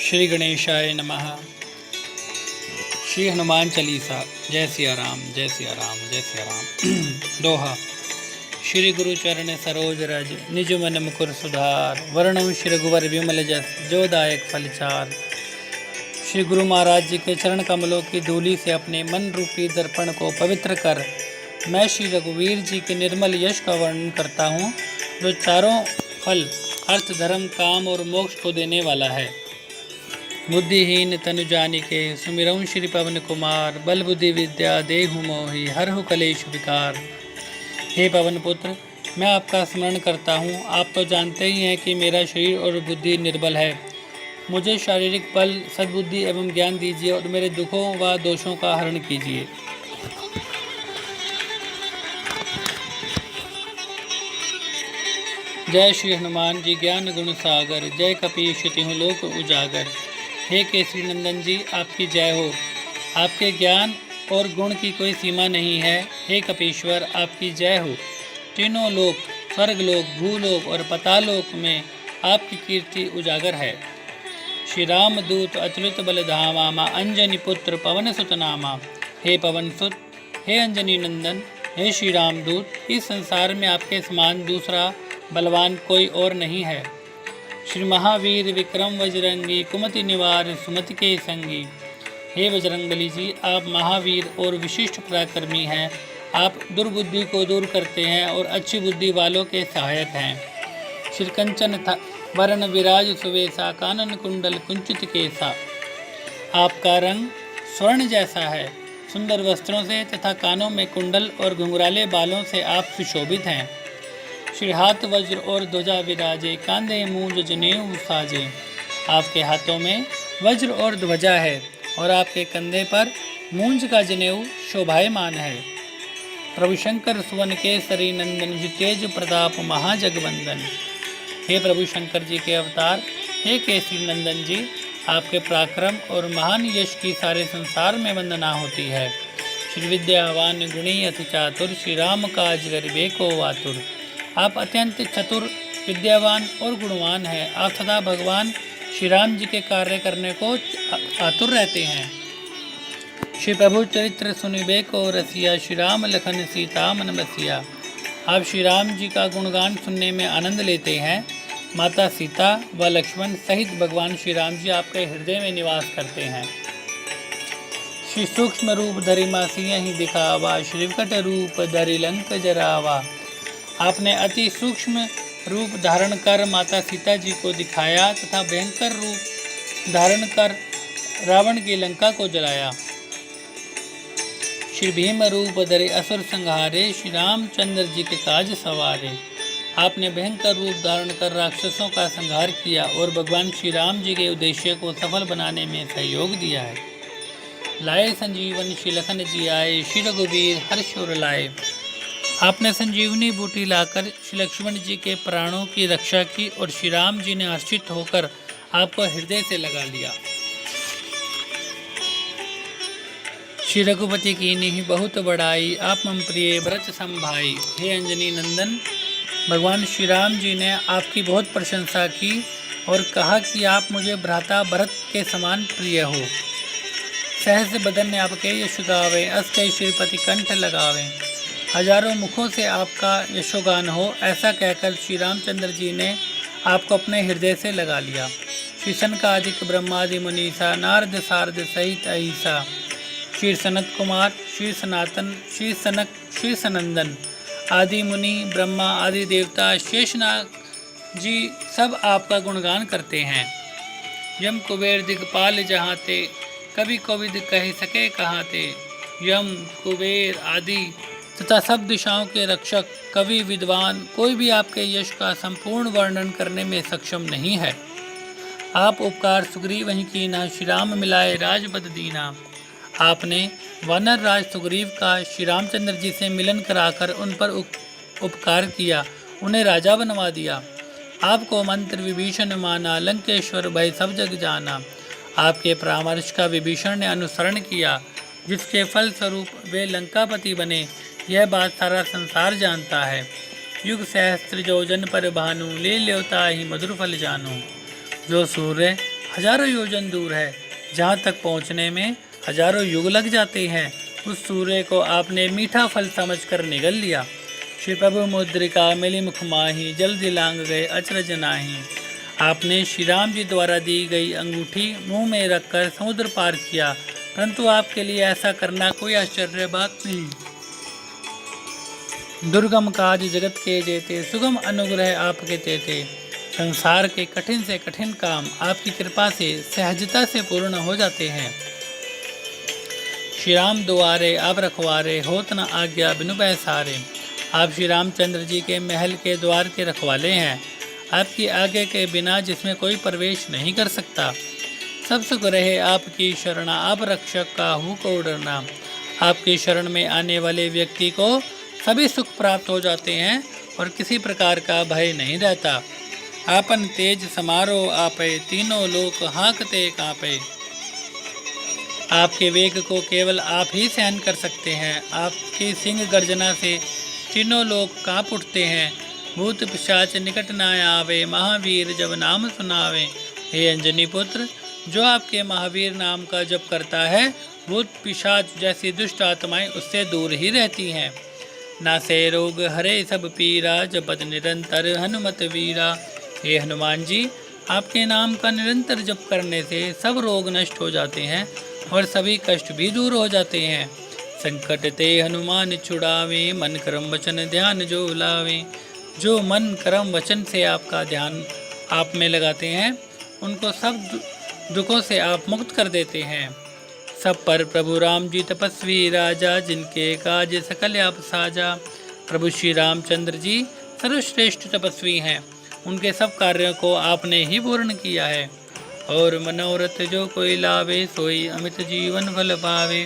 श्री गणेशाय नमः। श्री हनुमान चालीसा। जय सिया राम, जय सिया राम, जय सिया राम। दोहा। श्री गुरु चरण सरोज रज, निज मन मुकुर सुधार। वर्णम श्री रघुवर विमल जस, जो दायक फलचार। श्री गुरु महाराज जी के चरण कमलों की धूलि से अपने मन रूपी दर्पण को पवित्र कर मैं श्री रघुवीर जी के निर्मल यश का वर्णन करता हूँ, जो चारों फल अर्थ, धर्म, काम और मोक्ष को देने वाला है। बुद्धिहीन तनु जानिके, सुमिरौं श्री पवन कुमार। बल बुद्धि विद्या देहु मोहि, हरहु कलेश विकार। हे पवन पुत्र, मैं आपका स्मरण करता हूँ। आप तो जानते ही हैं कि मेरा शरीर और बुद्धि निर्बल है। मुझे शारीरिक बल, सद्बुद्धि एवं ज्ञान दीजिए और मेरे दुखों व दोषों का हरण कीजिए। जय श्री हनुमान जी ज्ञान गुण सागर, जय कपीश तिहुँ लोक उजागर। हे केसरी नंदन जी, आपकी जय हो। आपके ज्ञान और गुण की कोई सीमा नहीं है। हे कपीश्वर, आपकी जय हो। तीनों लोक, स्वर्गलोक, भूलोक और पतालोक में आपकी कीर्ति उजागर है। श्री राम दूत अतुलित बल धामा, अंजनी पुत्र पवन सुत नामा। हे पवन सुत, हे अंजनी नंदन, हे श्री राम दूत, इस संसार में आपके समान दूसरा बलवान कोई और नहीं है। श्री महावीर विक्रम बजरंगी, कुमति निवार सुमति के संगी। हे बजरंगबली जी, आप महावीर और विशिष्ट पराक्रमी हैं। आप दुर्बुद्धि को दूर करते हैं और अच्छी बुद्धि वालों के सहायक हैं। श्री कंचन वरण विराज सुवेसा, कानन कुंडल कुंचित केसा। आपका रंग स्वर्ण जैसा है। सुंदर वस्त्रों से तथा कानों में कुंडल और घुंघराले बालों से आप सुशोभित हैं। श्री हाथ वज्र और ध्वजा विराजे, कांधे मूंज जनेऊ साजे। आपके हाथों में वज्र और ध्वजा है और आपके कंधे पर मूंज का जनेऊ शोभायमान है। प्रभु शंकर सुवन केसरी नंदन, तेज प्रताप महाजगवंदन। हे प्रभु शंकर जी के अवतार, हे केसरी नंदन जी, आपके पराक्रम और महान यश की सारे संसार में वंदना होती है। श्री विद्यावान गुणी अति चातुर, श्री राम काज करिबे को आतुर। आप अत्यंत चतुर, विद्यावान और गुणवान हैं। आप सदा भगवान श्री राम जी के कार्य करने को आतुर रहते हैं। श्री प्रभु चरित्र सुनिबे को रसिया, श्री राम लखन सीता मन बसिया। आप श्री राम जी का गुणगान सुनने में आनंद लेते हैं। माता सीता व लक्ष्मण सहित भगवान श्री राम जी आपके हृदय में निवास करते हैं। श्री सूक्ष्म रूप धरि मासिया ही दिखावा, श्री विकट रूप धरि लंक जरावा। आपने अति सूक्ष्म रूप धारण कर माता सीता जी को दिखाया तथा भयंकर रूप धारण कर रावण की लंका को जलाया। श्री भीम रूप धरे असुर संहारे, श्री रामचंद्र जी के काज सवारे। आपने भयंकर रूप धारण कर राक्षसों का संहार किया और भगवान श्री राम जी के उद्देश्य को सफल बनाने में सहयोग दिया है। लाए संजीवन श्री लखन जी आए, श्री रघुवीर हर्ष उर लाए। आपने संजीवनी बूटी लाकर श्री लक्ष्मण जी के प्राणों की रक्षा की और श्री राम जी ने हर्षित होकर आपको हृदय से लगा लिया। श्री रघुपति की नीहि बहुत बड़ाई, आप मम प्रिय व्रत संभाई। हे अंजनी नंदन, भगवान श्री राम जी ने आपकी बहुत प्रशंसा की और कहा कि आप मुझे भ्राता भरत के समान प्रिय हो। सहस बदन ने आपके यश गावे, अस कई श्रीपति कंठ लगावे। हजारों मुखों से आपका यशोगान हो, ऐसा कहकर श्री रामचंद्र जी ने आपको अपने हृदय से लगा लिया। श्री सनकादिक ब्रह्मादि मुनीसा, नारद सारद सहित अहिसा। श्री सनत कुमार, श्री सनातन, श्री सनक, श्री सनंदन आदि मुनि, ब्रह्मा आदि देवता, शेषनाग जी सब आपका गुणगान करते हैं। यम कुबेर दिगपाल जहाँते, कभी कोविद कह सके कहाँते। यम कुबेर आदि तथा सब दिशाओं के रक्षक, कवि, विद्वान, कोई भी आपके यश का संपूर्ण वर्णन करने में सक्षम नहीं है। आप उपकार सुग्रीव वहीं कीना, श्री राम मिलाए राजपद दीना। आपने वानर राज सुग्रीव का श्री रामचंद्र जी से मिलन कराकर उन पर उपकार किया, उन्हें राजा बनवा दिया। आपको मंत्र विभीषण माना, लंकेश्वर भय सब जग जाना। आपके परामर्श का विभीषण ने अनुसरण किया, जिसके फल स्वरूप वे लंकापति बने। यह बात सारा संसार जानता है। युग सहस्त्र जो जन पर भानु, ले ल्योता ही मधुर फल जानो। जो सूर्य हजारों योजन दूर है, जहाँ तक पहुँचने में हजारों युग लग जाते हैं। उस सूर्य को आपने मीठा फल समझकर निगल लिया। श्री प्रभु मुद्रिका मिली मुख माही, जल्दी लांग गए अचरज नाही। आपने श्री राम जी द्वारा दी गई अंगूठी मुंह में रखकर समुद्र पार किया, परंतु आपके लिए ऐसा करना कोई आश्चर्य बात नहीं। दुर्गम काज जगत के जेते, सुगम अनुग्रह आपके तेते। संसार के कठिन से कठिन काम आपकी कृपा से सहजता से पूर्ण हो जाते हैं। श्री राम दुआरे आप रखवारे, होत न आज्ञा बिनु पैसारे। आप श्री रामचंद्र जी के महल के द्वार के रखवाले हैं। आपकी आज्ञा के बिना जिसमें कोई प्रवेश नहीं कर सकता। सब सुख रहे आपकी शरणा, आप रक्षक काहू को डरना। आपकी शरण में आने वाले व्यक्ति को सभी सुख प्राप्त हो जाते हैं और किसी प्रकार का भय नहीं रहता। आपन तेज समारोह आपे, तीनों लोक हाँकते कांपे। आपके वेग को केवल आप ही सहन कर सकते हैं। आपकी सिंह गर्जना से तीनों लोग कांप उठते हैं। भूत पिशाच निकट न आवे, महावीर जब नाम सुनावे। हे अंजनी पुत्र, जो आपके महावीर नाम का जप करता है, भूत पिशाच जैसी दुष्ट आत्माएं उससे दूर ही रहती हैं। नासे रोग हरे सब पीरा, जपत निरंतर हनुमत वीरा। हे हनुमान जी, आपके नाम का निरंतर जप करने से सब रोग नष्ट हो जाते हैं और सभी कष्ट भी दूर हो जाते हैं। संकट ते हनुमान छुड़ावे, मन कर्म वचन ध्यान जो लावे। जो मन कर्म वचन से आपका ध्यान आप में लगाते हैं, उनको सब दुखों से आप मुक्त कर देते हैं। सब पर प्रभु राम जी तपस्वी राजा, जिनके काज सकल आप साजा। प्रभु श्री रामचंद्र जी सर्वश्रेष्ठ तपस्वी हैं। उनके सब कार्यों को आपने ही पूर्ण किया है। और मनोरथ जो कोई लावे, सोई अमित जीवन फल पावे।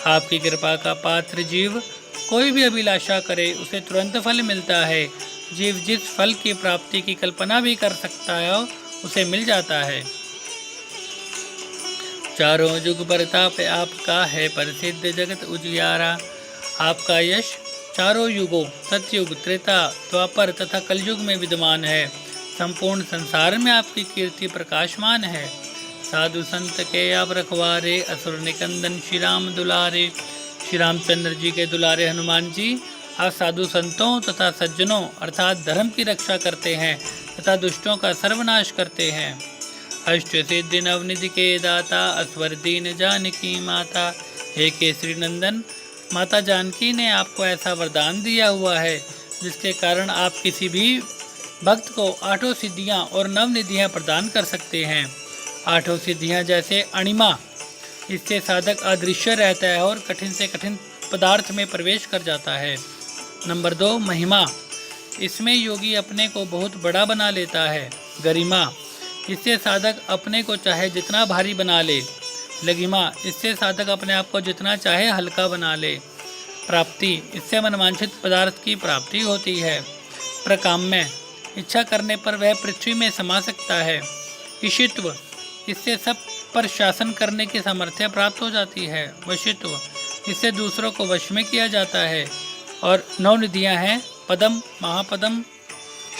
आपकी कृपा का पात्र जीव कोई भी अभिलाषा करे, उसे तुरंत फल मिलता है। जीव जिस फल की प्राप्ति की कल्पना भी कर सकता है, उसे मिल जाता है। चारों युग प्रताप आपका है, प्रसिद्ध जगत उजियारा। आपका यश चारों युगों सतयुग, त्रेता, द्वापर तथा कलयुग में विद्यमान है। संपूर्ण संसार में आपकी कीर्ति प्रकाशमान है। साधु संत के आप रखवारे, असुर निकंदन श्री राम दुलारे। श्री रामचंद्र जी के दुलारे हनुमान जी, आप साधु संतों तथा सज्जनों अर्थात धर्म की रक्षा करते हैं तथा दुष्टों का सर्वनाश करते हैं। अष्ट सिद्धि नवनिधि के दाता, अस्वर दीन जानकी माता। हे केसरी नंदन, माता जानकी ने आपको ऐसा वरदान दिया हुआ है जिसके कारण आप किसी भी भक्त को आठों सिद्धियां और नवनिधियां प्रदान कर सकते हैं। आठों सिद्धियां जैसे अणिमा, इससे साधक अदृश्य रहता है और कठिन से कठिन पदार्थ में प्रवेश कर जाता है। नंबर 2 महिमा, इसमें योगी अपने को बहुत बड़ा बना लेता है। गरिमा, इससे साधक अपने को चाहे जितना भारी बना ले। लगिमा, इससे साधक अपने आप को जितना चाहे हल्का बना ले। प्राप्ति, इससे मनवांछित पदार्थ की प्राप्ति होती है। प्रकाम्य, इच्छा करने पर वह पृथ्वी में समा सकता है। ईशित्व, इससे सब पर शासन करने की सामर्थ्य प्राप्त हो जाती है। वशित्व, इससे दूसरों को वश में किया जाता है। और नवनिधियाँ हैं पदम, महापदम,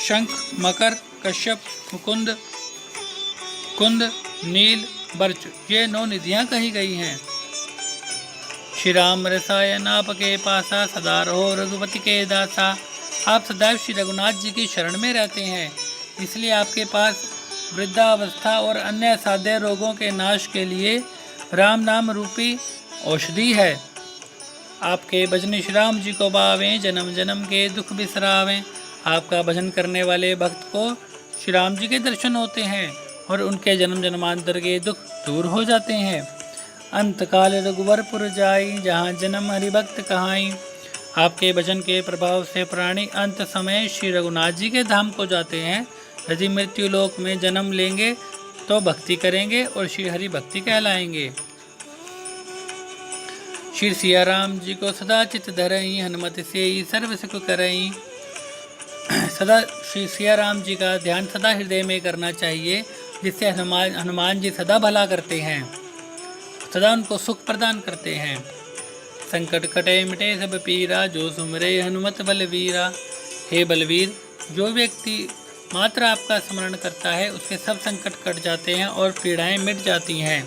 शंख, मकर, कश्यप, मुकुंद, कुंद, नील, बर्च, ये 9 निधियाँ कही गई हैं। श्री राम रसायन आपके पासा, सदा रहो रघुपति के दासा। आप सदैव श्री रघुनाथ जी की शरण में रहते हैं, इसलिए आपके पास वृद्धावस्था और अन्य असाध्य रोगों के नाश के लिए राम नाम रूपी औषधि है। आपके भजन श्री राम जी को पावें, जन्म जन्म के दुख बिसरावें। आपका भजन करने वाले भक्त को श्री राम जी के दर्शन होते हैं और उनके जन्म जन्मांतर के दुख दूर हो जाते हैं। अंतकाल रघुवरपुर जाई, जहाँ जन्म हरिभक्त कहाई। आपके भजन के प्रभाव से प्राणी अंत समय श्री रघुनाथ जी के धाम को जाते हैं। यदि मृत्यु लोक में जन्म लेंगे तो भक्ति करेंगे और श्री हरि भक्ति कहलाएंगे। श्री सिया राम जी को सदा चित धरई, हनुमत से ही सर्व सुख करई। सदा श्री सिया राम जी का ध्यान सदा हृदय में करना चाहिए, जिससे हनुमान जी सदा भला करते हैं, सदा उनको सुख प्रदान करते हैं। संकट कटे मिटे सब पीरा, जो सुमरे हनुमत बलवीरा। हे बलवीर, जो व्यक्ति मात्र आपका स्मरण करता है उसके सब संकट कट जाते हैं और पीड़ाएं मिट जाती हैं।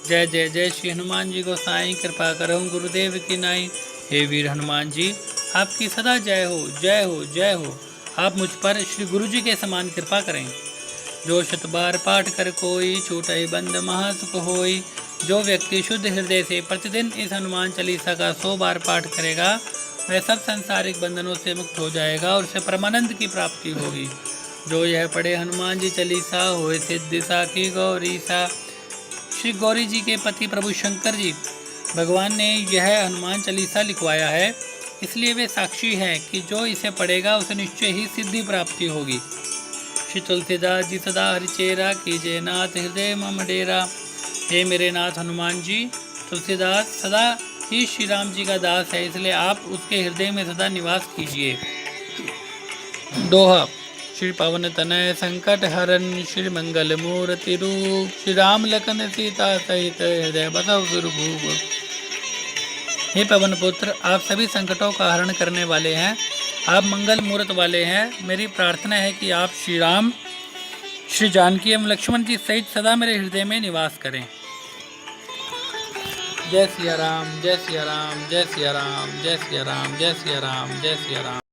जय जय जय श्री हनुमान जी गोसाई, कृपा करो गुरुदेव की नाई। हे वीर हनुमान जी, आपकी सदा जय हो, जय हो, जय हो। आप मुझ पर श्री गुरु जी के समान कृपा करें। जो शत बार पाठ कर कोई, छूटई बंद महासुख होई। जो व्यक्ति शुद्ध हृदय से प्रतिदिन इस हनुमान चालीसा का 100 बार पाठ करेगा, वह सब सांसारिक बंधनों से मुक्त हो जाएगा और उसे परमानंद की प्राप्ति होगी। जो यह पढ़े हनुमान जी चालीसा, होए सिद्धि साखी गौरीसा। श्री गौरी जी के पति प्रभु शंकर जी भगवान ने यह हनुमान चालीसा लिखवाया है, इसलिए वे साक्षी हैं कि जो इसे पढ़ेगा उसे निश्चय ही सिद्धि प्राप्ति होगी। श्री तुलसीदास जी सदा हरिचेरा, कीजिए नाथ हृदय मम डेरा। हे मेरे नाथ हनुमान जी, तुलसीदास सदा ही श्री राम जी का दास है, इसलिए आप उसके हृदय में सदा निवास कीजिए। दोहा। श्री पवन तनय संकट हरन, श्री मंगल मूर्ति रूप। श्री राम लखन सीता सहित हृदय बसहु सुरभूप। हे पवन पुत्र, आप सभी संकटों का हरण करने वाले हैं, आप मंगल मूर्त वाले हैं। मेरी प्रार्थना है कि आप श्री राम, श्री जानकी एवं लक्ष्मण जी सहित सदा मेरे हृदय में निवास करें। जय सिया राम, जय सिया राम, जय सिया राम, जय सिया राम, जय सिया राम, जय सिया राम।